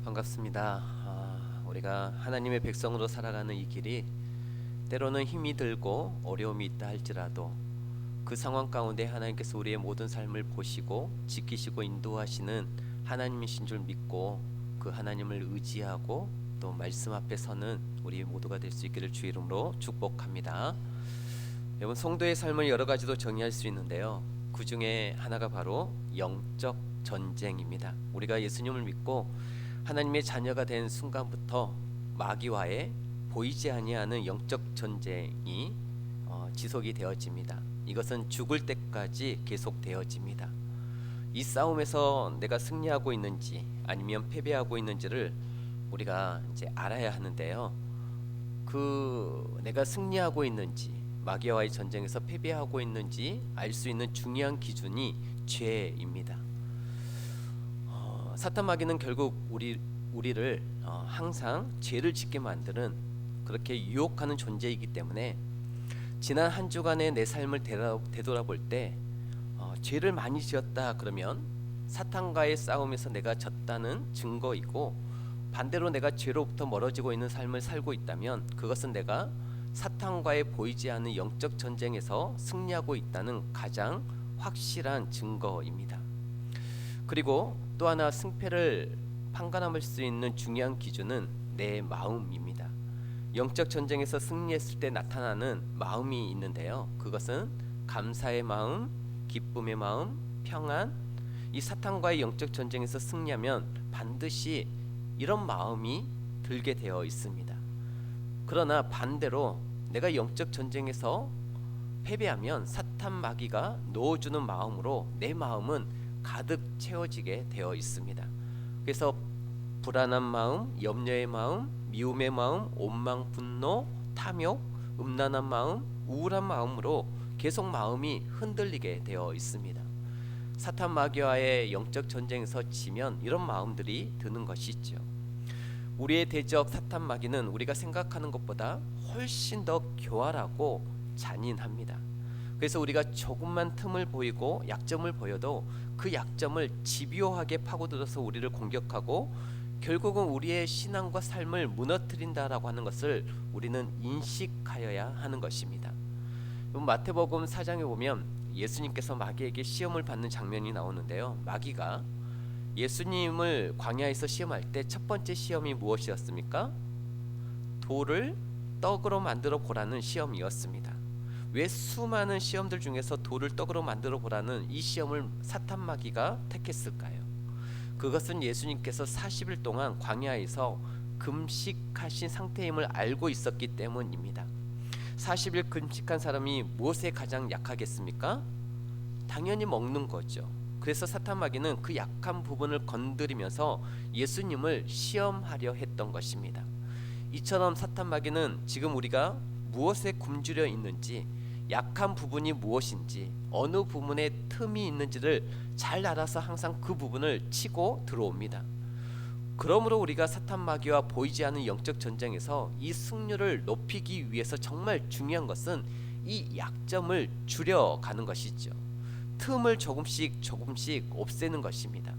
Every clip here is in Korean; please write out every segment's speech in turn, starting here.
반갑습니다. 우리가 하나님의 백성으로 살아가는 이 길이 때로는 힘이 들고 어려움이 있다 할지라도 그 상황 가운데 하나님께서 우리의 모든 삶을 보시고 지키시고 인도하시는 하나님이신 줄 믿고 그 하나님을 의지하고 또 말씀 앞에 서는 우리 모두가 될 수 있기를 주 이름으로 축복합니다. 여러분, 성도의 삶을 여러 가지로 정의할 수 있는데요. 그 중에 하나가 바로 영적 전쟁입니다. 우리가 예수님을 믿고 하나님의 자녀가 된 순간부터 마귀와의 보이지 아니하는 영적 전쟁이 지속이 되어집니다. 이것은 죽을 때까지 계속되어집니다. 이 싸움에서 내가 승리하고 있는지 아니면 패배하고 있는지를 우리가 이제 알아야 하는데요. 그 내가 승리하고 있는지 마귀와의 전쟁에서 패배하고 있는지 알 수 있는 중요한 기준이 죄입니다. 사탄 마귀는 결국 우리를 항상 죄를 짓게 만드는 그렇게 유혹하는 존재이기 때문에 지난 한 주간의 내 삶을 되돌아볼 때 죄를 많이 지었다 그러면 사탄과의 싸움에서 내가 졌다는 증거이고, 반대로 내가 죄로부터 멀어지고 있는 삶을 살고 있다면 그것은 내가 사탄과의 보이지 않는 영적 전쟁에서 승리하고 있다는 가장 확실한 증거입니다. 그리고 또 하나 승패를 판가름할 수 있는 중요한 기준은 내 마음입니다. 영적 전쟁에서 승리했을 때 나타나는 마음이 있는데요. 그것은 감사의 마음, 기쁨의 마음, 평안. 이 사탄과의 영적 전쟁에서 승리하면 반드시 이런 마음이 들게 되어 있습니다. 그러나 반대로 내가 영적 전쟁에서 패배하면 사탄 마귀가 넣어주는 마음으로 내 마음은 가득 채워지게 되어 있습니다. 그래서 불안한 마음, 염려의 마음, 미움의 마음, 원망, 분노, 탐욕, 음란한 마음, 우울한 마음으로 계속 마음이 흔들리게 되어 있습니다. 사탄 마귀와의 영적 전쟁에서 지면 이런 마음들이 드는 것이죠. 우리의 대적 사탄 마귀는 우리가 생각하는 것보다 훨씬 더 교활하고 잔인합니다. 그래서 우리가 조금만 틈을 보이고 약점을 보여도 그 약점을 집요하게 파고들어서 우리를 공격하고 결국은 우리의 신앙과 삶을 무너뜨린다라고 하는 것을 우리는 인식하여야 하는 것입니다. 마태복음 4장에 보면 예수님께서 마귀에게 시험을 받는 장면이 나오는데요. 마귀가 예수님을 광야에서 시험할 때 첫 번째 시험이 무엇이었습니까? 돌을 떡으로 만들어 보라는 시험이었습니다. 왜 수많은 시험들 중에서 돌을 떡으로 만들어 보라는 이 시험을 사탄 마귀가 택했을까요? 그것은 예수님께서 40일 동안 광야에서 금식하신 상태임을 알고 있었기 때문입니다. 40일 금식한 사람이 무엇에 가장 약하겠습니까? 당연히 먹는 거죠. 그래서 사탄 마귀는 그 약한 부분을 건드리면서 예수님을 시험하려 했던 것입니다. 이처럼 사탄 마귀는 지금 우리가 무엇에 굶주려 있는지, 약한 부분이 무엇인지, 어느 부분에 틈이 있는지를 잘 알아서 항상 그 부분을 치고 들어옵니다. 그러므로 우리가 사탄 마귀와 보이지 않는 영적 전쟁에서 이 승률을 높이기 위해서 정말 중요한 것은 이 약점을 줄여가는 것이죠. 틈을 조금씩 없애는 것입니다.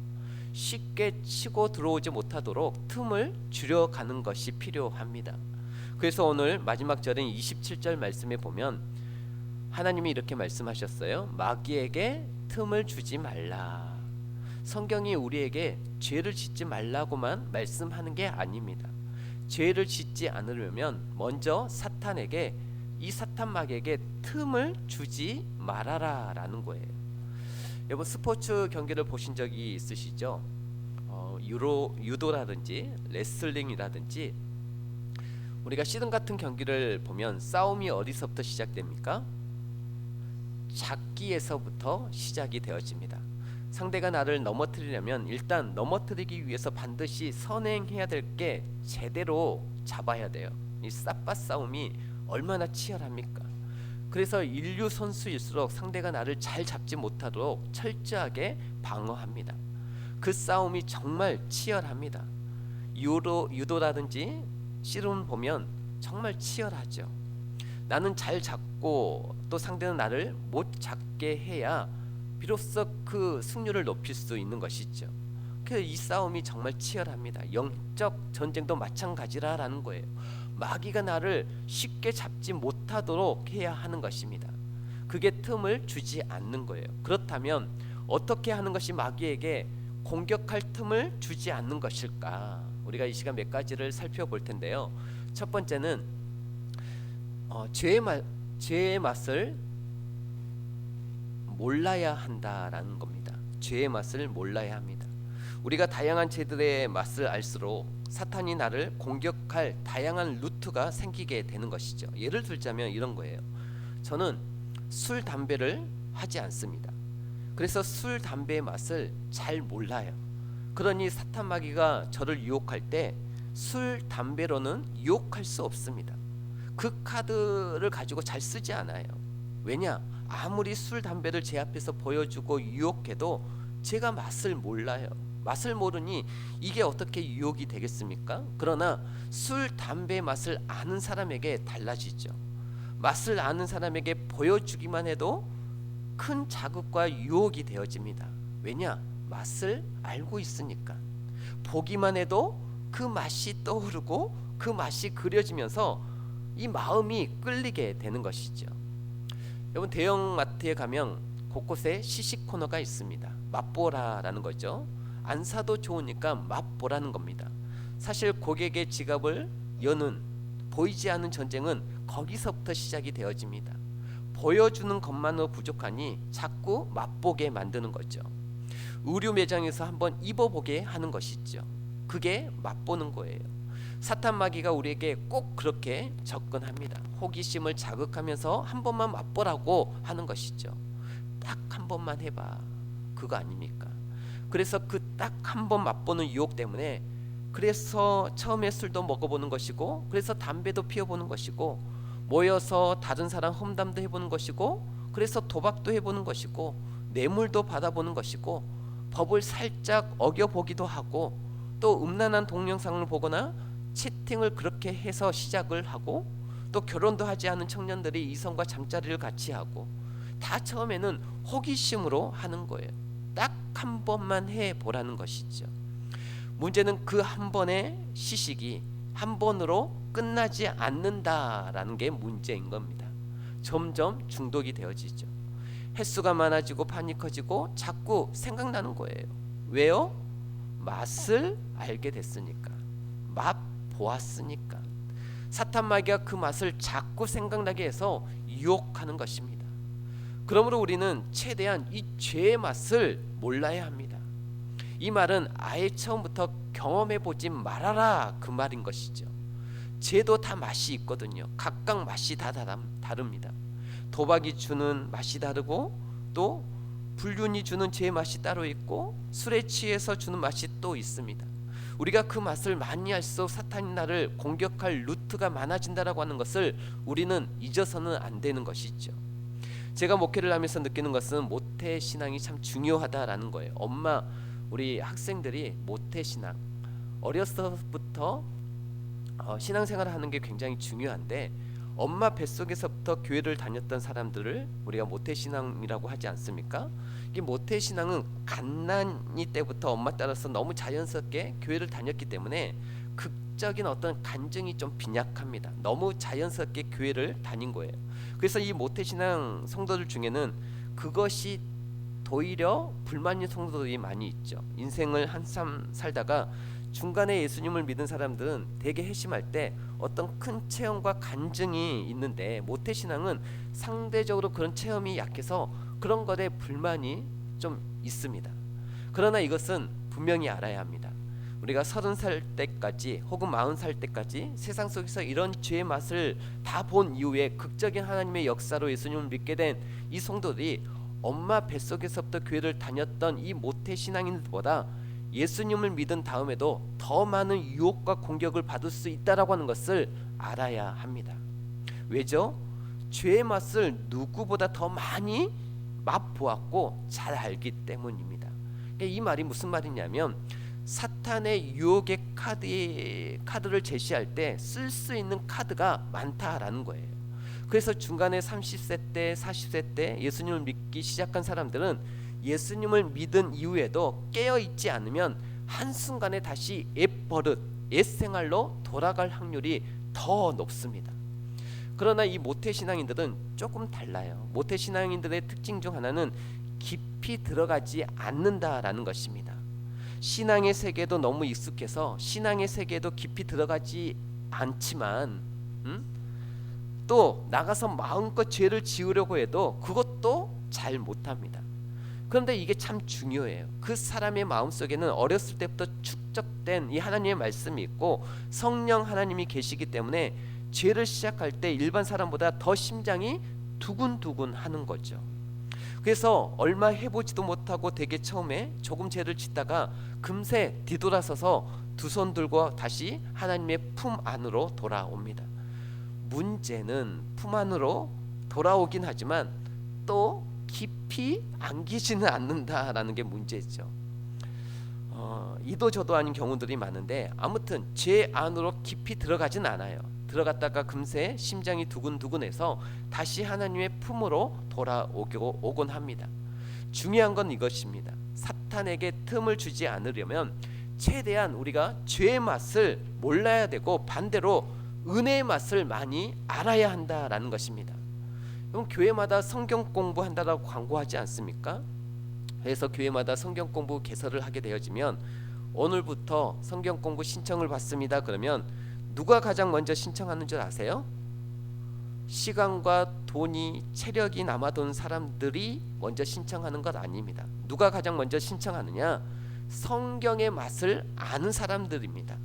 쉽게 치고 들어오지 못하도록 틈을 줄여가는 것이 필요합니다. 그래서 오늘 마지막 절인 27절 말씀에 보면 하나님이 이렇게 말씀하셨어요. 마귀에게 틈을 주지 말라. 성경이 우리에게 죄를 짓지 말라고만 말씀하는 게 아닙니다. 죄를 짓지 않으려면 먼저 사탄에게, 이 사탄 마귀에게 틈을 주지 말아라 라는 거예요. 여러분, 스포츠 경기를 보신 적이 있으시죠? 유도라든지 레슬링이라든지 우리가 씨름 같은 경기를 보면 싸움이 어디서부터 시작됩니까? 잡기에서부터 시작이 되어집니다. 상대가 나를 넘어뜨리려면 일단 넘어뜨리기 위해서 반드시 선행해야 될 게 제대로 잡아야 돼요. 이 쌉바 싸움이 얼마나 치열합니까? 그래서 인류 선수일수록 상대가 나를 잘 잡지 못하도록 철저하게 방어합니다. 그 싸움이 정말 치열합니다. 유도라든지 씨름 보면 정말 치열하죠. 나는 잘 잡고 또 상대는 나를 못 잡게 해야 비로소 그 승률을 높일 수 있는 것이죠. 그렇게 이 싸움이 정말 치열합니다. 영적 전쟁도 마찬가지라는 거예요. 마귀가 나를 쉽게 잡지 못하도록 해야 하는 것입니다. 그게 틈을 주지 않는 거예요. 그렇다면 어떻게 하는 것이 마귀에게 공격할 틈을 주지 않는 것일까? 우리가 이 시간 몇 가지를 살펴볼 텐데요. 첫 번째는 죄의 맛을 몰라야 한다라는 겁니다. 죄의 맛을 몰라야 합니다. 우리가 다양한 죄들의 맛을 알수록 사탄이 나를 공격할 다양한 루트가 생기게 되는 것이죠. 예를 들자면 이런 거예요. 저는 술, 담배를 하지 않습니다. 그래서 술, 담배의 맛을 잘 몰라요. 그러니 사탄 마귀가 저를 유혹할 때 술, 담배로는 유혹할 수 없습니다. 그 카드를 가지고 잘 쓰지 않아요. 왜냐? 아무리 술, 담배를 제 앞에서 보여주고 유혹해도 제가 맛을 몰라요. 맛을 모르니 이게 어떻게 유혹이 되겠습니까? 그러나 술, 담배의 맛을 아는 사람에게 달라지죠. 맛을 아는 사람에게 보여주기만 해도 큰 자극과 유혹이 되어집니다. 왜냐? 맛을 알고 있으니까. 보기만 해도 그 맛이 떠오르고 그 맛이 그려지면서 이 마음이 끌리게 되는 것이죠. 여러분, 대형마트에 가면 곳곳에 시식 코너가 있습니다. 맛보라라는 거죠. 안 사도 좋으니까 맛보라는 겁니다. 사실 고객의 지갑을 여는 보이지 않는 전쟁은 거기서부터 시작이 되어집니다. 보여주는 것만으로 부족하니 자꾸 맛보게 만드는 거죠. 의류 매장에서 한번 입어보게 하는 것이죠. 그게 맛보는 거예요. 사탄 마귀가 우리에게 꼭 그렇게 접근합니다. 호기심을 자극하면서 한 번만 맛보라고 하는 것이죠. 딱 한 번만 해봐. 그거 아닙니까? 그래서 그 딱 한 번 맛보는 유혹 때문에 그래서 처음에 술도 먹어보는 것이고, 그래서 담배도 피워보는 것이고, 모여서 다른 사람 험담도 해보는 것이고, 그래서 도박도 해보는 것이고, 뇌물도 받아보는 것이고, 법을 살짝 어겨보기도 하고, 또 음란한 동영상을 보거나 채팅을 그렇게 해서 시작을 하고, 또 결혼도 하지 않은 청년들이 이성과 잠자리를 같이 하고, 다 처음에는 호기심으로 하는 거예요. 딱 한 번만 해보라는 것이죠. 문제는 그 한 번의 시식이 한 번으로 끝나지 않는다라는 게 문제인 겁니다. 점점 중독이 되어지죠. 횟수가 많아지고 판이 커지고 자꾸 생각나는 거예요. 왜요? 맛을 알게 됐으니까. 맛 보았으니까. 사탄 마귀가 그 맛을 자꾸 생각나게 해서 유혹하는 것입니다. 그러므로 우리는 최대한 이 죄의 맛을 몰라야 합니다. 이 말은 아예 처음부터 경험해보지 말아라, 그 말인 것이죠. 죄도 다 맛이 있거든요. 각각 맛이 다 다릅니다. 도박이 주는 맛이 다르고, 또 불륜이 주는 죄의 맛이 따로 있고, 술에 취해서 주는 맛이 또 있습니다. 우리가 그 맛을 많이 알수록 사탄이 나를 공격할 루트가 많아진다라고 하는 것을 우리는 잊어서는 안 되는 것이죠. 제가 목회를 하면서 느끼는 것은 모태신앙이 참 중요하다라는 거예요. 우리 학생들이 모태신앙, 어려서부터 신앙생활을 하는 게 굉장히 중요한데, 엄마 뱃속에서부터 교회를 다녔던 사람들을 우리가 모태신앙이라고 하지 않습니까? 이 모태신앙은 갓난이 때부터 엄마 따라서 너무 자연스럽게 교회를 다녔기 때문에 극적인 어떤 간증이 좀 빈약합니다. 너무 자연스럽게 교회를 다닌 거예요. 그래서 이 모태신앙 성도들 중에는 그것이 오히려 불만인 성도들이 많이 있죠. 인생을 한참 살다가 중간에 예수님을 믿은 사람들은 되게 회심할 때 어떤 큰 체험과 간증이 있는데, 모태신앙은 상대적으로 그런 체험이 약해서 그런 것에 불만이 좀 있습니다. 그러나 이것은 분명히 알아야 합니다. 우리가 30살 때까지 혹은 40살 때까지 세상 속에서 이런 죄의 맛을 다 본 이후에 극적인 하나님의 역사로 예수님을 믿게 된 이 성도들이 엄마 뱃속에서부터 교회를 다녔던 이 모태신앙인들보다 예수님을 믿은 다음에도 더 많은 유혹과 공격을 받을 수 있다라고 하는 것을 알아야 합니다. 왜죠? 죄의 맛을 누구보다 더 많이 맛보았고 잘 알기 때문입니다. 이 말이 무슨 말이냐면, 사탄의 유혹의 카드를 제시할 때 쓸 수 있는 카드가 많다라는 거예요. 그래서 중간에 30세 때 40세 때 예수님을 믿기 시작한 사람들은 예수님을 믿은 이후에도 깨어있지 않으면 한순간에 다시 옛버릇, 옛생활로 돌아갈 확률이 더 높습니다. 그러나 이 모태신앙인들은 조금 달라요. 모태신앙인들의 특징 중 하나는 깊이 들어가지 않는다라는 것입니다. 신앙의 세계도 너무 익숙해서 신앙의 세계도 깊이 들어가지 않지만 또 나가서 마음껏 죄를 지으려고 해도 그것도 잘 못합니다. 그런데 이게 참 중요해요. 그 사람의 마음속에는 어렸을 때부터 축적된 이 하나님의 말씀이 있고 성령 하나님이 계시기 때문에 죄를 시작할 때 일반 사람보다 더 심장이 두근두근 하는 거죠. 그래서 얼마 해보지도 못하고 되게 처음에 조금 죄를 짓다가 금세 뒤돌아서서 두 손 들고 다시 하나님의 품 안으로 돌아옵니다. 문제는 품 안으로 돌아오긴 하지만 또 깊이 안기지는 않는다라는 게 문제죠. 이도 저도 아닌 경우들이 많은데 아무튼 죄 안으로 깊이 들어가진 않아요. 들어갔다가 금세 심장이 두근두근해서 다시 하나님의 품으로 돌아오곤 합니다. 중요한 건 이것입니다. 사탄에게 틈을 주지 않으려면 최대한 우리가 죄의 맛을 몰라야 되고 반대로 은혜의 맛을 많이 알아야 한다라는 것입니다. 그럼 교회마다 성경 공부한다라고 광고하지 않습니까? 그래서 교회마다 성경 공부 개설을 하게 되어지면 오늘부터 성경 공부 신청을 받습니다. 그러면 누가 가장 먼저 신청하는 줄 아세요? 시간과 돈이 체력이 남아돈 사람들이 먼저 신청하는 것 아닙니다. 누가 가장 먼저 신청하느냐? 성경의 맛을 아는 사람들입니다.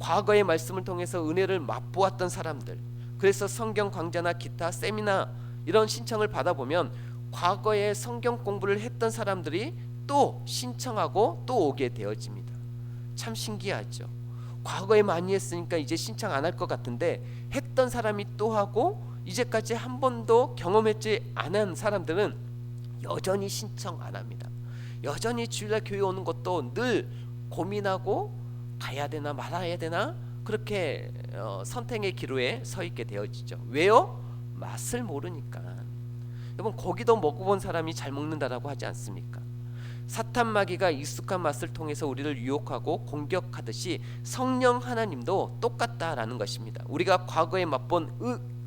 과거의 말씀을 통해서 은혜를 맛보았던 사람들. 그래서 성경 강좌나 기타 세미나 이런 신청을 받아보면 과거에 성경 공부를 했던 사람들이 또 신청하고 또 오게 되어집니다. 참 신기하죠. 과거에 많이 했으니까 이제 신청 안 할 것 같은데 했던 사람이 또 하고 이제까지 한 번도 경험했지 않은 사람들은 여전히 신청 안 합니다. 여전히 주일날 교회 오는 것도 늘 고민하고 가야 되나 말아야 되나 그렇게 선택의 기로에 서 있게 되어지죠. 왜요? 맛을 모르니까. 여러분 고기도 먹어본 사람이 잘 먹는다라고 하지 않습니까? 사탄 마귀가 익숙한 맛을 통해서 우리를 유혹하고 공격하듯이 성령 하나님도 똑같다라는 것입니다. 우리가 과거에 맛본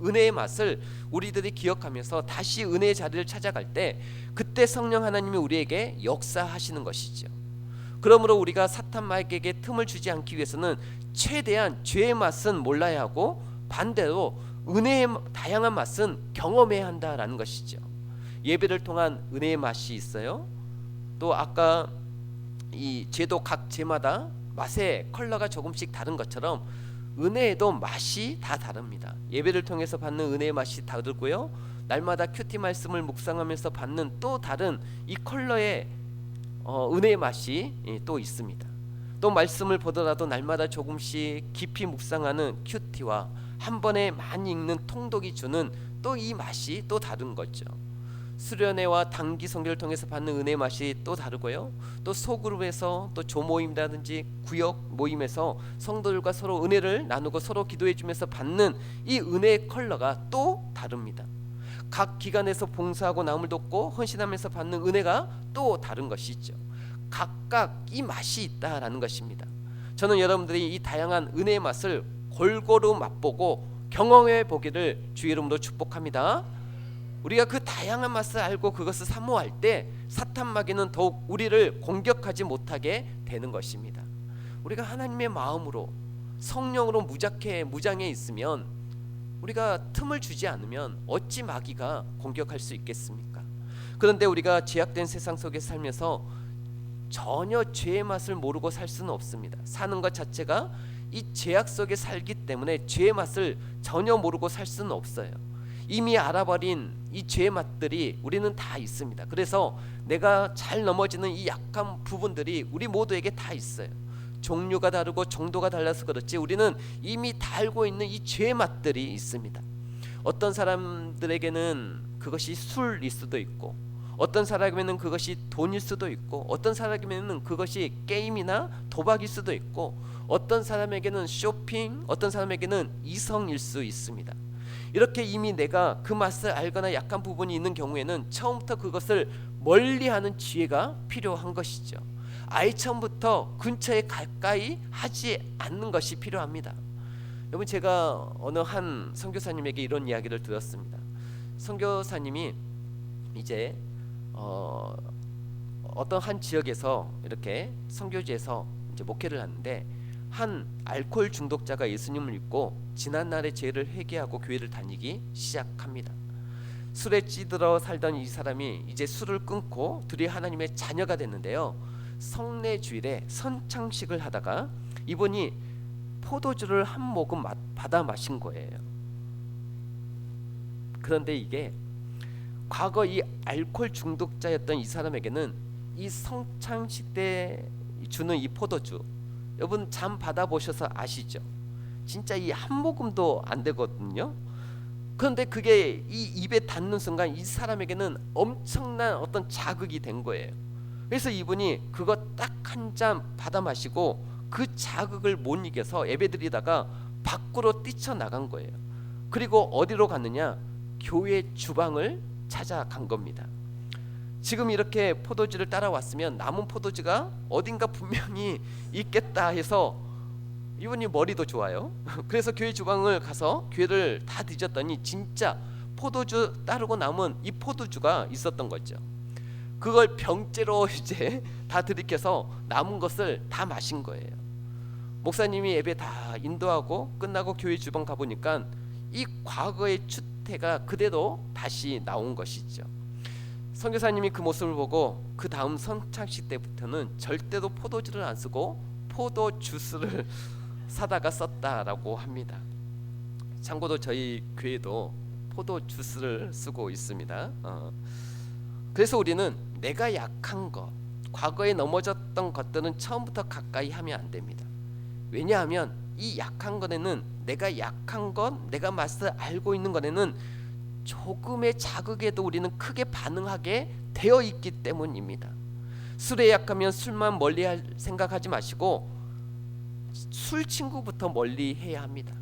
은혜의 맛을 우리들이 기억하면서 다시 은혜의 자리를 찾아갈 때 그때 성령 하나님이 우리에게 역사하시는 것이죠. 그러므로 우리가 사탄 마귀에게 틈을 주지 않기 위해서는 최대한 죄의 맛은 몰라야 하고 반대로 은혜의 다양한 맛은 경험해야 한다라는 것이죠. 예배를 통한 은혜의 맛이 있어요. 또 아까 이 제도 각 제마다 맛의 컬러가 조금씩 다른 것처럼 은혜에도 맛이 다 다릅니다. 예배를 통해서 받는 은혜의 맛이 다르고요. 날마다 큐티 말씀을 묵상하면서 받는 또 다른 이 컬러의 은혜의 맛이 또 있습니다. 또 말씀을 보더라도 날마다 조금씩 깊이 묵상하는 큐티와 한 번에 많이 읽는 통독이 주는 또 이 맛이 또 다른 거죠. 수련회와 단기 선교를 통해서 받는 은혜의 맛이 또 다르고요. 또 소그룹에서 또 조모임이라든지 구역 모임에서 성도들과 서로 은혜를 나누고 서로 기도해 주면서 받는 이 은혜의 컬러가 또 다릅니다. 각 기관에서 봉사하고 남을 돕고 헌신하면서 받는 은혜가 또 다른 것이죠. 각각 이 맛이 있다라는 것입니다. 저는 여러분들이 이 다양한 은혜의 맛을 골고루 맛보고 경험해 보기를 주의 이름으로 축복합니다. 우리가 그 다양한 맛을 알고 그것을 사모할 때 사탄 마귀는 더욱 우리를 공격하지 못하게 되는 것입니다. 우리가 하나님의 마음으로 성령으로 무장해 있으면 우리가 틈을 주지 않으면 어찌 마귀가 공격할 수 있겠습니까? 그런데 우리가 제약된 세상 속에 살면서 전혀 죄의 맛을 모르고 살 수는 없습니다. 사는 것 자체가 이 제약 속에 살기 때문에 죄의 맛을 전혀 모르고 살 수는 없어요. 이미 알아버린 이 죄의 맛들이 우리는 다 있습니다. 그래서 내가 잘 넘어지는 이 약한 부분들이 우리 모두에게 다 있어요. 종류가 다르고 정도가 달라서 그렇지 우리는 이미 다 알고 있는 이 죄의 맛들이 있습니다. 어떤 사람들에게는 그것이 술일 수도 있고 어떤 사람에게는 그것이 돈일 수도 있고 어떤 사람에게는 그것이 게임이나 도박일 수도 있고 어떤 사람에게는 쇼핑, 어떤 사람에게는 이성일 수 있습니다. 이렇게 이미 내가 그 맛을 알거나 약한 부분이 있는 경우에는 처음부터 그것을 멀리하는 지혜가 필요한 것이죠. 아예 처음부터 근처에 가까이 하지 않는 것이 필요합니다. 여러분, 제가 어느 한 선교사님에게 이런 이야기를 들었습니다. 선교사님이 이제 어떤 한 지역에서 이렇게 선교지에서 이제 목회를 하는데, 한 알코올 중독자가 예수님을 믿고 지난날의 죄를 회개하고 교회를 다니기 시작합니다. 술에 찌들어 살던 이 사람이 이제 술을 끊고 둘이 하나님의 자녀가 됐는데요. 성례 주일에 선창식을 하다가 이분이 포도주를 한 모금 받아 마신 거예요. 그런데 이게 과거 이 알코올 중독자였던 이 사람에게는 이 성창식 때 주는 이 포도주, 여러분 잠 받아보셔서 아시죠? 진짜 이 한 모금도 안 되거든요. 그런데 그게 이 입에 닿는 순간 이 사람에게는 엄청난 어떤 자극이 된 거예요. 그래서 이분이 그거 딱 한 잔 받아 마시고 그 자극을 못 이겨서 예배드리다가 밖으로 뛰쳐나간 거예요. 그리고 어디로 갔느냐? 교회 주방을 찾아간 겁니다. 지금 이렇게 포도주를 따라왔으면 남은 포도주가 어딘가 분명히 있겠다 해서 이분이 머리도 좋아요. 그래서 교회 주방을 가서 교회를 다 뒤졌더니 진짜 포도주 따르고 남은 이 포도주가 있었던 거죠. 그걸 병째로 이제 다 들이켜서 남은 것을 다 마신 거예요. 목사님이 예배 다 인도하고 끝나고 교회 주방 가보니까 이 과거의 추태가 그대로 다시 나온 것이죠. 선교사님이 그 모습을 보고 그 다음 선창식 때부터는 절대로 포도주를 안 쓰고 포도 주스를 사다가 썼다라고 합니다. 참고로 저희 교회도 포도 주스를 쓰고 있습니다. 그래서 우리는 내가 약한 것, 과거에 넘어졌던 것들은 처음부터 가까이 하면 안 됩니다. 왜냐하면 이 약한 것에는, 내가 약한 것, 내가 맛을 알고 있는 것에는 조금의 자극에도 우리는 크게 반응하게 되어 있기 때문입니다. 술에 약하면 술만 멀리할 생각하지 마시고 술 친구부터 멀리해야 합니다.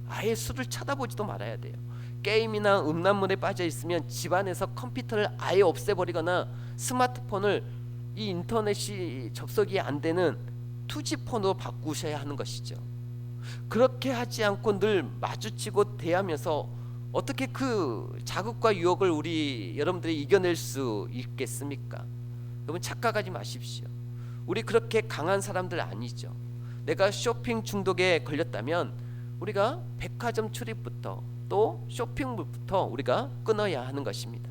아예 술을 쳐다보지도 말아야 돼요. 게임이나 음란물에 빠져 있으면 집안에서 컴퓨터를 아예 없애버리거나 스마트폰을 이 인터넷이 접속이 안 되는 투지폰으로 바꾸셔야 하는 것이죠. 그렇게 하지 않고 늘 마주치고 대하면서 어떻게 그 자극과 유혹을 여러분들이 이겨낼 수 있겠습니까? 여러분, 착각하지 마십시오. 우리 그렇게 강한 사람들 아니죠. 내가 쇼핑 중독에 걸렸다면 우리가 백화점 출입부터 또 쇼핑몰부터 우리가 끊어야 하는 것입니다.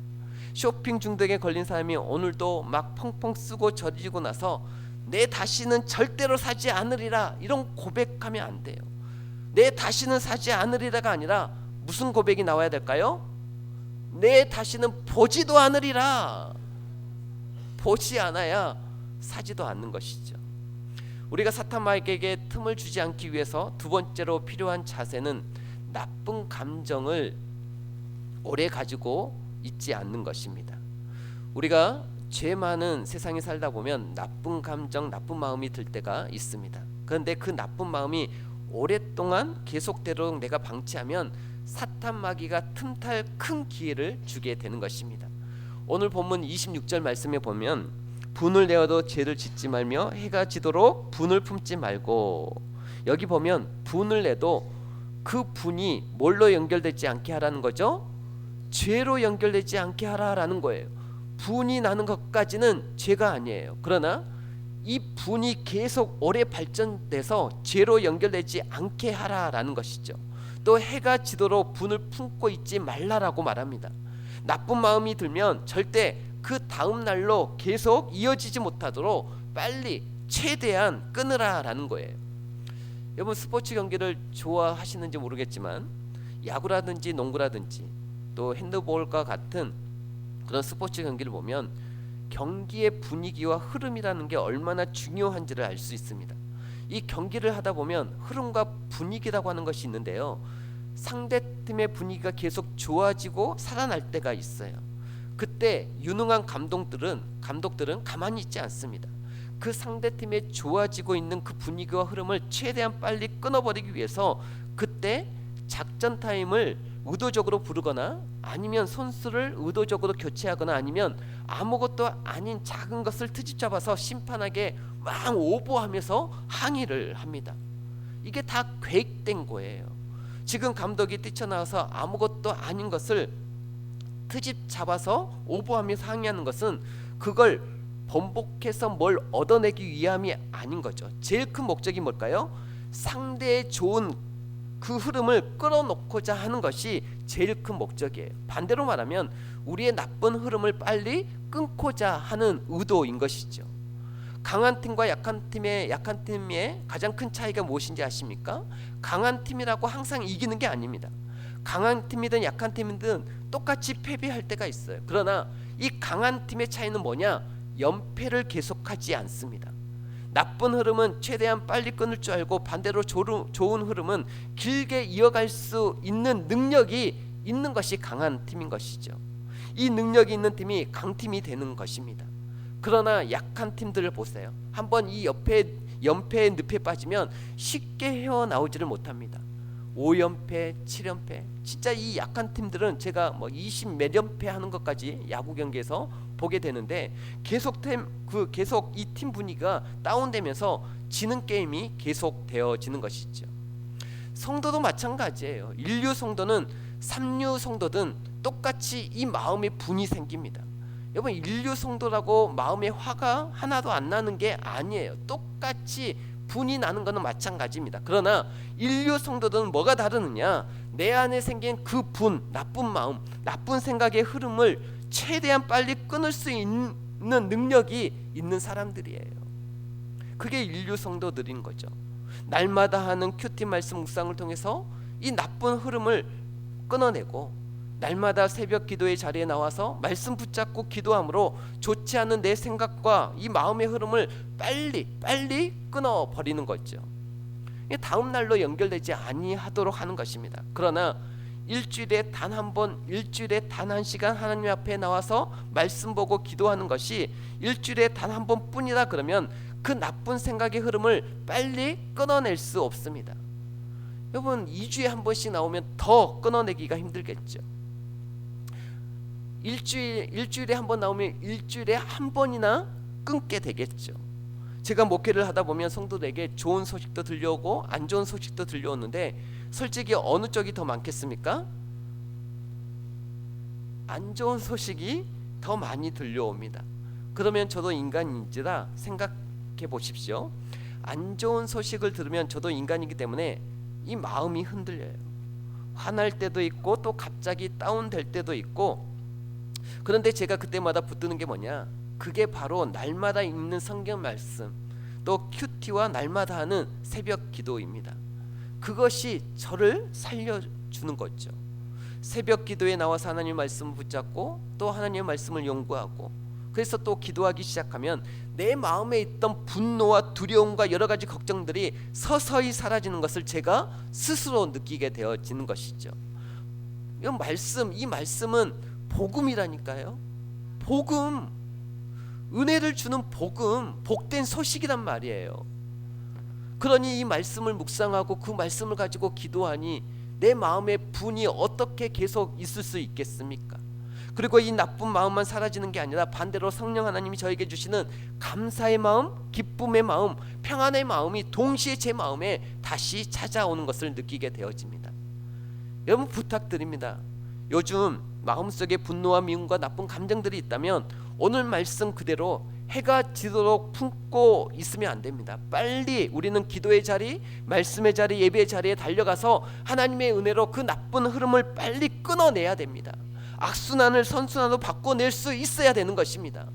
쇼핑 중독에 걸린 사람이 오늘도 막 펑펑 쓰고 저지고 나서 내 다시는 절대로 사지 않으리라, 이런 고백하면 안 돼요. 내 다시는 사지 않으리라가 아니라 무슨 고백이 나와야 될까요? 내 다시는 보지도 않으리라. 보지 않아야 사지도 않는 것이죠. 우리가 사탄 마귀에게 틈을 주지 않기 위해서 두 번째로 필요한 자세는 나쁜 감정을 오래 가지고 있지 않는 것입니다. 우리가 죄 많은 세상에 살다 보면 나쁜 감정, 나쁜 마음이 들 때가 있습니다. 그런데 그 나쁜 마음이 오랫동안 계속되도록 내가 방치하면 사탄 마귀가 틈탈 큰 기회를 주게 되는 것입니다. 오늘 본문 26절 말씀에 보면 분을 내어도 죄를 짓지 말며 해가 지도록 분을 품지 말고, 여기 보면 분을 내도 그 분이 뭘로 연결되지 않게 하라는 거죠? 죄로 연결되지 않게 하라라는 거예요. 분이 나는 것까지는 죄가 아니에요. 그러나 이 분이 계속 오래 발전돼서 죄로 연결되지 않게 하라라는 것이죠. 또 해가 지도록 분을 품고 있지 말라라고 말합니다. 나쁜 마음이 들면 절대 그 다음 날로 계속 이어지지 못하도록 빨리 최대한 끊으라라는 거예요. 여러분, 스포츠 경기를 좋아하시는지 모르겠지만 야구라든지 농구라든지 또 핸드볼과 같은 그런 스포츠 경기를 보면 경기의 분위기와 흐름이라는 게 얼마나 중요한지를 알 수 있습니다. 이 경기를 하다 보면 흐름과 분위기라고 하는 것이 있는데요, 상대팀의 분위기가 계속 좋아지고 살아날 때가 있어요. 그때 유능한 감독들은 가만히 있지 않습니다. 그 상대팀에 좋아지고 있는 그 분위기와 흐름을 최대한 빨리 끊어버리기 위해서 그때 작전 타임을 의도적으로 부르거나 아니면 선수를 의도적으로 교체하거나 아니면 아무것도 아닌 작은 것을 트집 잡아서 심판하게 막 오보하면서 항의를 합니다. 이게 다 계획된 거예요. 지금 감독이 뛰쳐나와서 아무것도 아닌 것을 트집 잡아서 오보하면서 항의하는 것은 그걸 번복해서 뭘 얻어내기 위함이 아닌 거죠. 제일 큰 목적이 뭘까요? 상대의 좋은 그 흐름을 끌어놓고자 하는 것이 제일 큰 목적이에요. 반대로 말하면 우리의 나쁜 흐름을 빨리 끊고자 하는 의도인 것이죠. 강한 팀과 약한 팀의 가장 큰 차이가 무엇인지 아십니까? 강한 팀이라고 항상 이기는 게 아닙니다. 강한 팀이든 약한 팀이든 똑같이 패배할 때가 있어요. 그러나 이 강한 팀의 차이는 뭐냐? 연패를 계속하지 않습니다. 나쁜 흐름은 최대한 빨리 끊을 줄 알고 반대로 좋은 흐름은 길게 이어갈 수 있는 능력이 있는 것이 강한 팀인 것이죠. 이 능력이 있는 팀이 강팀이 되는 것입니다. 그러나 약한 팀들을 보세요. 한번 이 연패의 늪에 빠지면 쉽게 헤어나오지를 못합니다. 5연패, 7연패. 진짜 이 약한 팀들은 제가 뭐 20 몇 연패 하는 것까지 야구 경기에서 보게 되는데 계속 이 팀 분위기가 다운되면서 지는 게임이 계속 되어지는 것이죠. 성도도 마찬가지예요. 인류 성도는 삼류 성도든 똑같이 이 마음에 분이 생깁니다. 여러분, 인류 성도라고 마음에 화가 하나도 안 나는 게 아니에요. 똑같이 분이 나는 것은 마찬가지입니다. 그러나 인류 성도들은 뭐가 다르느냐? 내 안에 생긴 그 분, 나쁜 마음, 나쁜 생각의 흐름을 최대한 빨리 끊을 수 있는 능력이 있는 사람들이에요. 그게 인류 성도들인 거죠. 날마다 하는 큐티 말씀 묵상을 통해서 이 나쁜 흐름을 끊어내고 날마다 새벽 기도의 자리에 나와서 말씀 붙잡고 기도함으로 좋지 않은 내 생각과 이 마음의 흐름을 빨리 끊어버리는 거죠. 다음 날로 연결되지 아니하도록 하는 것입니다. 그러나 일주일에 단 한 번, 일주일에 단 한 시간 하나님 앞에 나와서 말씀 보고 기도하는 것이 일주일에 단 한 번뿐이다 그러면 그 나쁜 생각의 흐름을 빨리 끊어낼 수 없습니다. 여러분, 2주에 한 번씩 나오면 더 끊어내기가 힘들겠죠. 일주일에 한 번 나오면 일주일에 한 번이나 끊게 되겠죠. 제가 목회를 하다 보면 성도들에게 좋은 소식도 들려오고 안 좋은 소식도 들려오는데 솔직히 어느 쪽이 더 많겠습니까? 안 좋은 소식이 더 많이 들려옵니다. 그러면 저도 인간인지라 생각해 보십시오. 안 좋은 소식을 들으면 저도 인간이기 때문에 이 마음이 흔들려요. 화날 때도 있고 또 갑자기 다운될 때도 있고. 그런데 제가 그때마다 붙드는 게 뭐냐? 그게 바로 날마다 읽는 성경 말씀, 또 큐티와 날마다 하는 새벽 기도입니다. 그것이 저를 살려주는 거죠. 새벽 기도에 나와서 하나님 말씀을 붙잡고 또 하나님의 말씀을 연구하고 그래서 또 기도하기 시작하면 내 마음에 있던 분노와 두려움과 여러 가지 걱정들이 서서히 사라지는 것을 제가 스스로 느끼게 되어지는 것이죠. 이 말씀은 복음이라니까요. 복음, 은혜를 주는 복음, 복된 소식이란 말이에요. 그러니 이 말씀을 묵상하고 그 말씀을 가지고 기도하니 내 마음의 분이 어떻게 계속 있을 수 있겠습니까? 그리고 이 나쁜 마음만 사라지는 게 아니라 반대로 성령 하나님이 저에게 주시는 감사의 마음, 기쁨의 마음, 평안의 마음이 동시에 제 마음에 다시 찾아오는 것을 느끼게 되어집니다. 여러분, 부탁드립니다. 요즘 마음속에 분노와 미움과 나쁜 감정들이 있다면 오늘 말씀 그대로 해가 지도록 품고 있으면 안 됩니다. 빨리 우리는 기도의 자리, 말씀의 자리, 예배의 자리에 달려가서 하나님의 은혜로 그 나쁜 흐름을 빨리 끊어내야 됩니다. 악순환을 선순환으로 바꿔낼 수 있어야 되는 것입니다.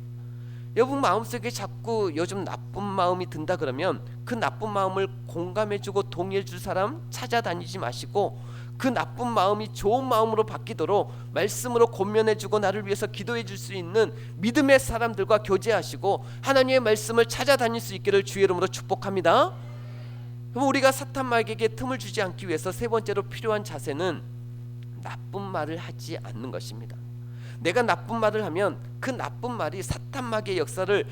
여러분, 마음속에 자꾸 요즘 나쁜 마음이 든다 그러면 그 나쁜 마음을 공감해주고 동의해줄 사람 찾아다니지 마시고 그 나쁜 마음이 좋은 마음으로 바뀌도록 말씀으로 권면해주고 나를 위해서 기도해줄 수 있는 믿음의 사람들과 교제하시고 하나님의 말씀을 찾아다닐 수 있기를 주의 이름으로 축복합니다. 그럼 우리가 사탄 마귀에게 틈을 주지 않기 위해서 세 번째로 필요한 자세는 나쁜 말을 하지 않는 것입니다. 내가 나쁜 말을 하면 그 나쁜 말이 사탄 마귀의 역사를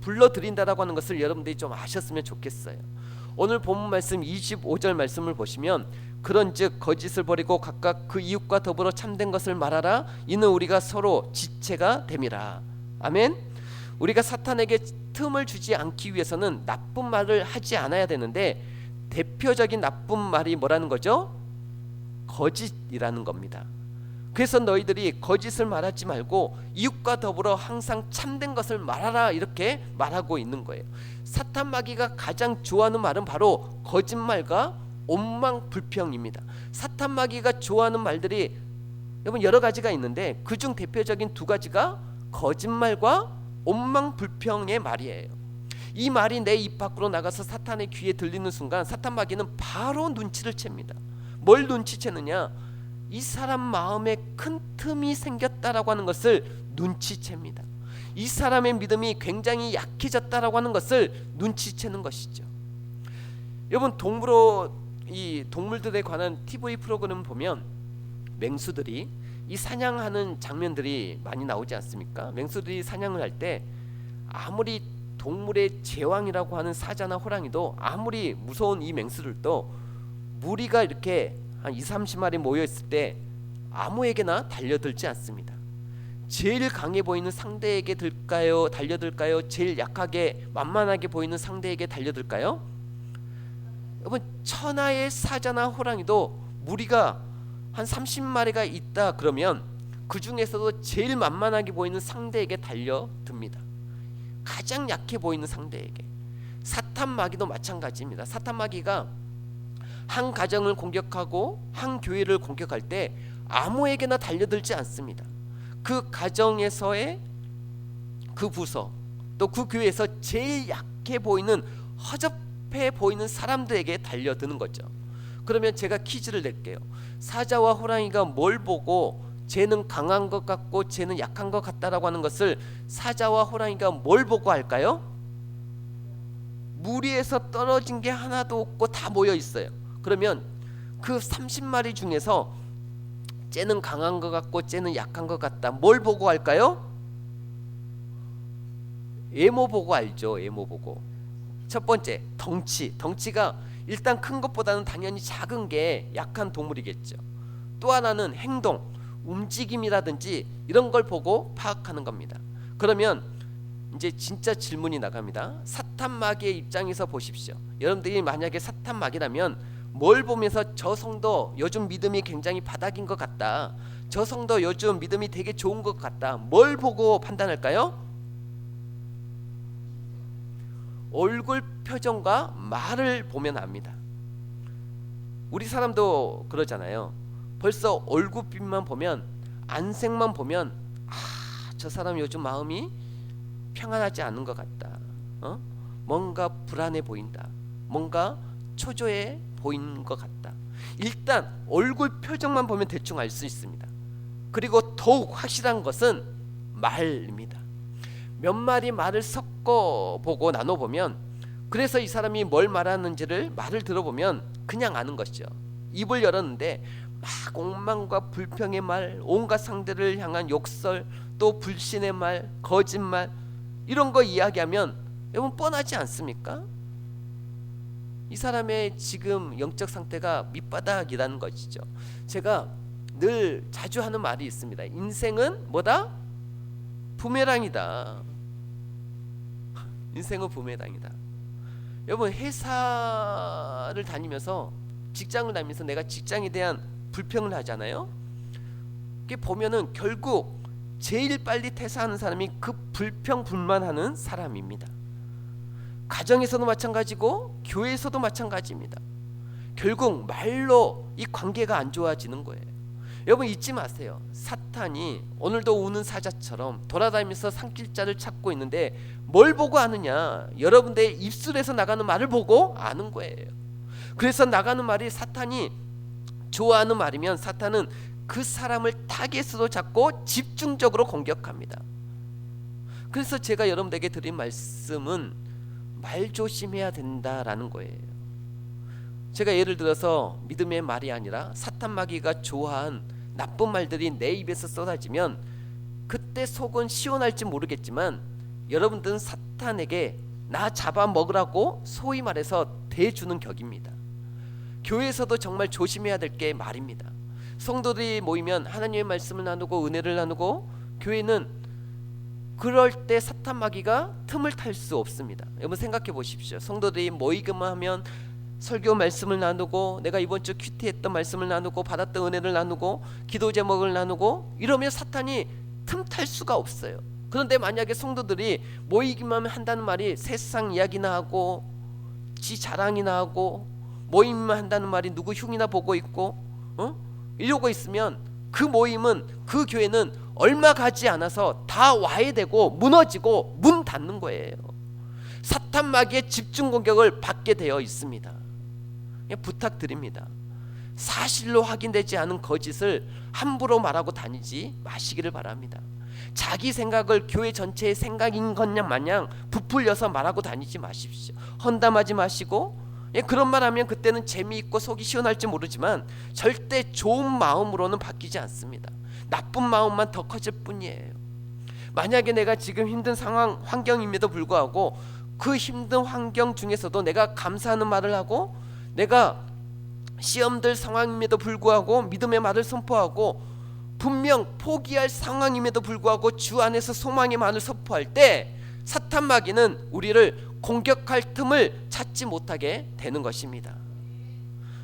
불러들인다라고 하는 것을 여러분들이 좀 아셨으면 좋겠어요. 오늘 본문 말씀 25절 말씀을 보시면 그런즉 거짓을 버리고 각각 그 이웃과 더불어 참된 것을 말하라. 이는 우리가 서로 지체가 됨이라. 아멘. 우리가 사탄에게 틈을 주지 않기 위해서는 나쁜 말을 하지 않아야 되는데, 대표적인 나쁜 말이 뭐라는 거죠? 거짓이라는 겁니다. 그래서 너희들이 거짓을 말하지 말고 이웃과 더불어 항상 참된 것을 말하라, 이렇게 말하고 있는 거예요. 사탄 마귀가 가장 좋아하는 말은 바로 거짓말과 오망불평입니다. 사탄 마귀가 좋아하는 말들이 여러분 여러 가지가 있는데, 그중 대표적인 두 가지가 거짓말과 오망불평의 말이에요. 이 말이 내 입 밖으로 나가서 사탄의 귀에 들리는 순간 사탄 마귀는 바로 눈치를 챕니다. 뭘 눈치채느냐? 이 사람 마음에 큰 틈이 생겼다라고 하는 것을 눈치챕니다. 이 사람의 믿음이 굉장히 약해졌다라고 하는 것을 눈치채는 것이죠. 여러분 이 동물들에 관한 TV 프로그램 보면 맹수들이 이 사냥하는 장면들이 많이 나오지 않습니까? 맹수들이 사냥을 할 때 아무리 동물의 제왕이라고 하는 사자나 호랑이도, 아무리 무서운 이 맹수들도 무리가 이렇게 한 20-30마리 모여 있을 때 아무에게나 달려들지 않습니다. 제일 강해 보이는 상대에게 달려들까요? 제일 약하게 만만하게 보이는 상대에게 달려들까요? 여러분 천하의 사자나 호랑이도 무리가 한 30마리가 있다 그러면 그 중에서도 제일 만만하게 보이는 상대에게 달려듭니다. 가장 약해 보이는 상대에게. 사탄 마귀도 마찬가지입니다. 사탄 마귀가 한 가정을 공격하고 한 교회를 공격할 때 아무에게나 달려들지 않습니다. 그 가정에서의 그 부서, 또 그 교회에서 제일 약해 보이는, 허접해 보이는 사람들에게 달려드는 거죠. 그러면 제가 퀴즈를 낼게요. 사자와 호랑이가 뭘 보고 쟤는 강한 것 같고 쟤는 약한 것 같다라고 하는 것을 사자와 호랑이가 뭘 보고 할까요? 무리에서 떨어진 게 하나도 없고 다 모여 있어요. 그러면 그 30마리 중에서 쟤는 강한 것 같고 쟤는 약한 것 같다, 뭘 보고 할까요? 외모 보고 알죠. 외모 보고. 첫 번째 덩치가 일단 큰 것보다는 당연히 작은 게 약한 동물이겠죠. 또 하나는 행동, 움직임이라든지 이런 걸 보고 파악하는 겁니다. 그러면 이제 진짜 질문이 나갑니다. 사탄 마귀의 입장에서 보십시오. 여러분들이 만약에 사탄 마귀라면 뭘 보면서 저 성도 요즘 믿음이 굉장히 바닥인 것 같다, 저 성도 요즘 믿음이 되게 좋은 것 같다, 뭘 보고 판단할까요? 얼굴 표정과 말을 보면 압니다. 우리 사람도 그러잖아요. 벌써 얼굴빛만 보면, 안색만 보면 저 사람 요즘 마음이 평안하지 않은 것 같다, 뭔가 불안해 보인다, 뭔가 초조해 보이는 것 같다. 일단 얼굴 표정만 보면 대충 알 수 있습니다. 그리고 더욱 확실한 것은 말입니다. 몇 마리 말을 섞어 보고 나눠 보면, 그래서 이 사람이 뭘 말하는지를 말을 들어보면 그냥 아는 것이죠. 입을 열었는데 막 옹망과 불평의 말, 온갖 상대를 향한 욕설, 또 불신의 말, 거짓말, 이런 거 이야기하면 여러분 뻔하지 않습니까? 이 사람의 지금 영적 상태가 밑바닥이라는 것이죠. 제가 늘 자주 하는 말이 있습니다. 인생은 뭐다? 부메랑이다. 인생은 부메랑이다. 여러분 회사를 다니면서, 직장을 다니면서 내가 직장에 대한 불평을 하잖아요. 이게 보면은 결국 제일 빨리 퇴사하는 사람이 그 불평 불만하는 사람입니다. 가정에서도 마찬가지고 교회에서도 마찬가지입니다. 결국 말로 이 관계가 안 좋아지는 거예요. 여러분 잊지 마세요. 사탄이 오늘도 우는 사자처럼 돌아다니면서 산길자를 찾고 있는데 뭘 보고 아느냐? 여러분들의 입술에서 나가는 말을 보고 아는 거예요. 그래서 나가는 말이 사탄이 좋아하는 말이면 사탄은 그 사람을 타겟으로 잡고 집중적으로 공격합니다. 그래서 제가 여러분들에게 드린 말씀은 말 조심해야 된다라는 거예요. 제가 예를 들어서 믿음의 말이 아니라 사탄 마귀가 좋아한 나쁜 말들이 내 입에서 쏟아지면 그때 속은 시원할지 모르겠지만 여러분들은 사탄에게 나 잡아먹으라고 소위 말해서 대주는 격입니다. 교회에서도 정말 조심해야 될 게 말입니다. 성도들이 모이면 하나님의 말씀을 나누고 은혜를 나누고, 교회는 그럴 때 사탄 마귀가 틈을 탈 수 없습니다. 여러분 생각해 보십시오. 성도들이 모이기만 하면 설교 말씀을 나누고, 내가 이번 주 큐티했던 말씀을 나누고, 받았던 은혜를 나누고, 기도 제목을 나누고, 이러면 사탄이 틈 탈 수가 없어요. 그런데 만약에 성도들이 모이기만 한다는 말이 세상 이야기나 하고 지 자랑이나 하고, 모임만 한다는 말이 누구 흉이나 보고 있고 이러고 있으면 그 모임은, 그 교회는 얼마 가지 않아서 다 와해되고 무너지고 문 닫는 거예요. 사탄 마귀의 집중 공격을 받게 되어 있습니다. 부탁드립니다. 사실로 확인되지 않은 거짓을 함부로 말하고 다니지 마시기를 바랍니다. 자기 생각을 교회 전체의 생각인 것냥 마냥 부풀려서 말하고 다니지 마십시오. 헌담하지 마시고, 그런 말 하면 그때는 재미있고 속이 시원할지 모르지만 절대 좋은 마음으로는 바뀌지 않습니다. 나쁜 마음만 더 커질 뿐이에요. 만약에 내가 지금 힘든 상황, 환경임에도 불구하고 그 힘든 환경 중에서도 내가 감사하는 말을 하고, 내가 시험들 상황임에도 불구하고 믿음의 말을 선포하고, 분명 포기할 상황임에도 불구하고 주 안에서 소망의 말을 선포할 때 사탄 마귀는 우리를 공격할 틈을 찾지 못하게 되는 것입니다.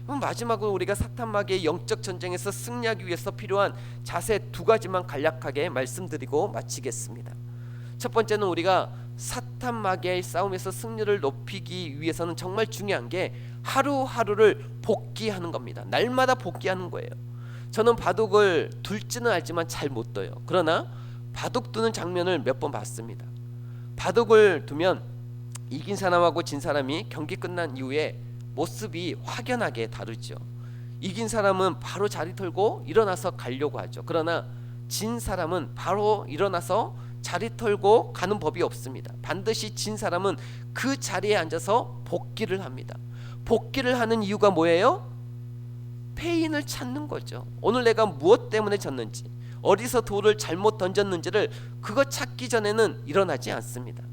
마지막으로 우리가 사탄 마귀의 영적 전쟁에서 승리하기 위해서 필요한 자세 두 가지만 간략하게 말씀드리고 마치겠습니다. 첫 번째는 우리가 사탄 마귀의 싸움에서 승리를 높이기 위해서는 정말 중요한 게 하루하루를 복기하는 겁니다. 날마다 복기하는 거예요. 저는 바둑을 둘지는 알지만 잘 못 둬요. 그러나 바둑 두는 장면을 몇 번 봤습니다. 바둑을 두면 이긴 사람하고 진 사람이 경기 끝난 이후에 모습이 확연하게 다르죠. 이긴 사람은 바로 자리 털고 일어나서 가려고 하죠. 그러나 진 사람은 바로 일어나서 자리 털고 가는 법이 없습니다. 반드시 진 사람은 그 자리에 앉아서 복기를 합니다. 복기를 하는 이유가 뭐예요? 패인을 찾는 거죠. 오늘 내가 무엇 때문에 졌는지, 어디서 돌을 잘못 던졌는지를 그거 찾기 전에는 일어나지 않습니다.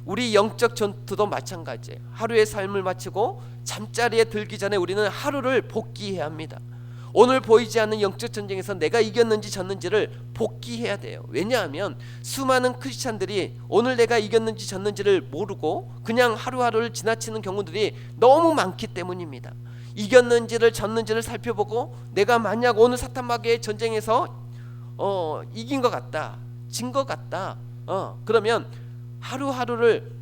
우리 영적 전투도 마찬가지예요. 하루의 삶을 마치고 잠자리에 들기 전에 우리는 하루를 복기해야 합니다. 오늘 보이지 않는 영적 전쟁에서 내가 이겼는지 졌는지를 복기해야 돼요. 왜냐하면 수많은 크리스찬들이 오늘 내가 이겼는지 졌는지를 모르고 그냥 하루하루를 지나치는 경우들이 너무 많기 때문입니다. 이겼는지를 졌는지를 살펴보고, 내가 만약 오늘 사탄 마귀의 전쟁에서 이긴 것 같다, 진 것 같다, 그러면 하루하루를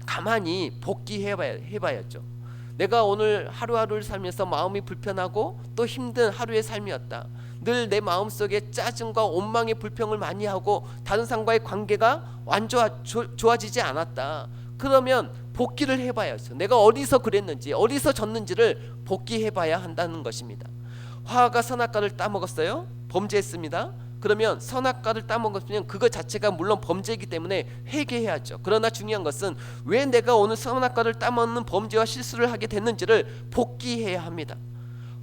가만히 복기해봐야죠. 내가 오늘 하루하루를 살면서 마음이 불편하고 또 힘든 하루의 삶이었다. 늘 내 마음속에 짜증과 원망의 불평을 많이 하고 다른 사람과의 관계가 좋아지지 않았다. 그러면 복기를 해봐야죠. 내가 어디서 그랬는지, 어디서 졌는지를 복기해봐야 한다는 것입니다. 화가 선악과를 따먹었어요. 범죄했습니다. 그러면 선악과를 따먹었으면 그것 자체가 물론 범죄이기 때문에 회개해야죠. 그러나 중요한 것은 왜 내가 오늘 선악과를 따먹는 범죄와 실수를 하게 됐는지를 복기해야 합니다.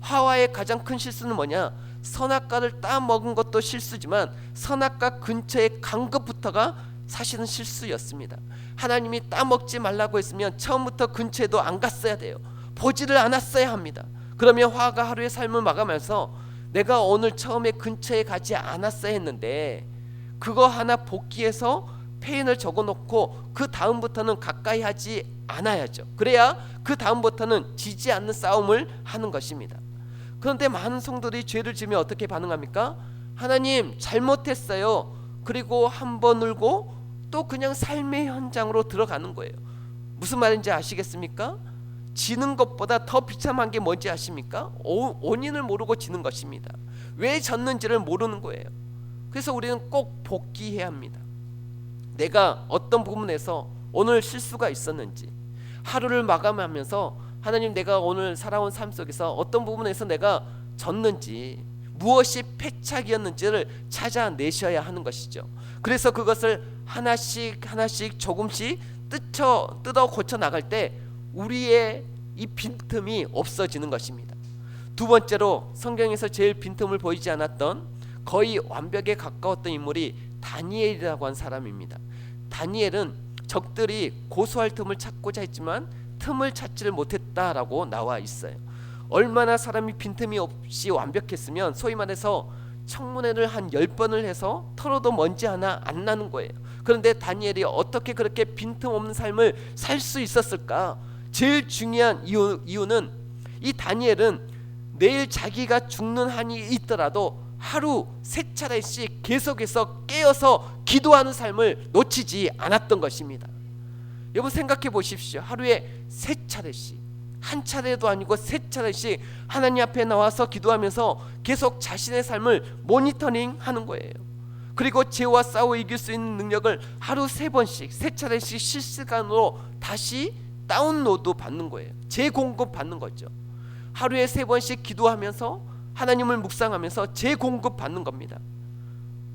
하와의 가장 큰 실수는 뭐냐? 선악과를 따먹은 것도 실수지만 선악과 근처에 간 것부터가 사실은 실수였습니다. 하나님이 따먹지 말라고 했으면 처음부터 근처에도 안 갔어야 돼요. 보지를 않았어야 합니다. 그러면 화가 하루의 삶을 마감해서 내가 오늘 처음에 근처에 가지 않았어야 했는데, 그거 하나 복기해서 페인을 적어놓고 그 다음부터는 가까이 하지 않아야죠. 그래야 그 다음부터는 지지 않는 싸움을 하는 것입니다. 그런데 많은 성도들이 죄를 지으면 어떻게 반응합니까? 하나님 잘못했어요. 그리고 한 번 울고 또 그냥 삶의 현장으로 들어가는 거예요. 무슨 말인지 아시겠습니까? 지는 것보다 더 비참한 게 뭔지 아십니까? 원인을 모르고 지는 것입니다. 왜 졌는지를 모르는 거예요. 그래서 우리는 꼭 복기해야 합니다. 내가 어떤 부분에서 오늘 실수가 있었는지, 하루를 마감하면서 하나님, 내가 오늘 살아온 삶 속에서 어떤 부분에서 내가 졌는지, 무엇이 패착이었는지를 찾아내셔야 하는 것이죠. 그래서 그것을 하나씩 조금씩 뜯어 고쳐 나갈 때 우리의 이 빈틈이 없어지는 것입니다. 두 번째로 성경에서 제일 빈틈을 보이지 않았던, 거의 완벽에 가까웠던 인물이 다니엘이라고 한 사람입니다. 다니엘은 적들이 고소할 틈을 찾고자 했지만 틈을 찾지를 못했다라고 나와 있어요. 얼마나 사람이 빈틈이 없이 완벽했으면 소위 말해서 청문회를 한 10번을 해서 털어도 먼지 하나 안 나는 거예요. 그런데 다니엘이 어떻게 그렇게 빈틈 없는 삶을 살 수 있었을까? 제일 중요한 이유는 이 다니엘은 내일 자기가 죽는 한이 있더라도 하루 3차례씩 계속해서 깨어서 기도하는 삶을 놓치지 않았던 것입니다. 여러분 생각해 보십시오. 하루에 3차례씩, 한 차례도 아니고 3차례씩 하나님 앞에 나와서 기도하면서 계속 자신의 삶을 모니터링 하는 거예요. 그리고 죄와 싸워 이길 수 있는 능력을 하루 3번씩 3차례씩 실시간으로 다시 다운로드 받는 거예요. 재공급 받는 거죠. 하루에 3번씩 기도하면서 하나님을 묵상하면서 재공급 받는 겁니다.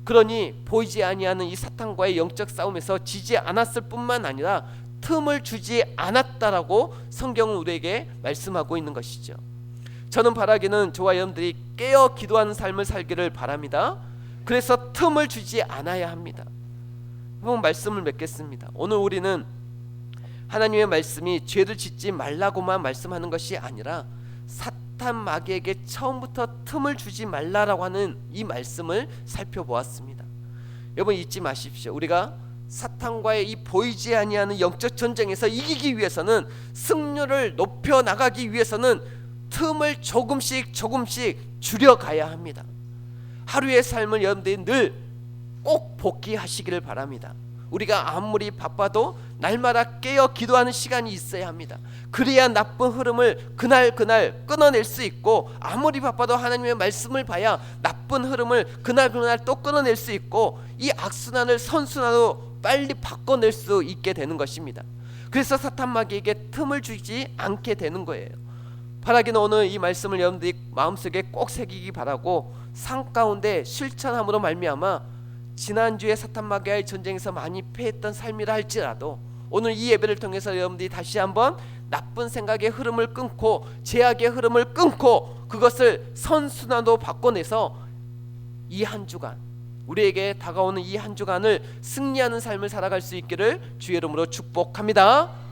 그러니 보이지 아니하는 이 사탄과의 영적 싸움에서 지지 않았을 뿐만 아니라 틈을 주지 않았다라고 성경은 우리에게 말씀하고 있는 것이죠. 저는 바라기는 저와 여러분들이 깨어 기도하는 삶을 살기를 바랍니다. 그래서 틈을 주지 않아야 합니다. 한번 말씀을 맺겠습니다. 오늘 우리는 하나님의 말씀이 죄를 짓지 말라고만 말씀하는 것이 아니라 사탄 마귀에게 처음부터 틈을 주지 말라라고 하는 이 말씀을 살펴보았습니다. 여러분 잊지 마십시오. 우리가 사탄과의 이 보이지 아니하는 영적 전쟁에서 이기기 위해서는, 승률을 높여 나가기 위해서는 틈을 조금씩 줄여가야 합니다. 하루의 삶을 여러분들이 늘 꼭 복귀하시기를 바랍니다. 우리가 아무리 바빠도 날마다 깨어 기도하는 시간이 있어야 합니다. 그래야 나쁜 흐름을 그날 끊어낼 수 있고, 아무리 바빠도 하나님의 말씀을 봐야 나쁜 흐름을 그날 또 끊어낼 수 있고, 이 악순환을 선순환으로 빨리 바꿔낼 수 있게 되는 것입니다. 그래서 사탄 마귀에게 틈을 주지 않게 되는 거예요. 바라기는 오늘 이 말씀을 여러분들이 마음속에 꼭 새기기 바라고, 삶 가운데 실천함으로 말미암아 지난주에 사탄 마귀와의 전쟁에서 많이 패했던 삶이라 할지라도 오늘 이 예배를 통해서 여러분들이 다시 한번 나쁜 생각의 흐름을 끊고 죄악의 흐름을 끊고 그것을 선순환으로 바꿔내서 이 한 주간, 우리에게 다가오는 이 한 주간을 승리하는 삶을 살아갈 수 있기를 주의 이름으로 축복합니다.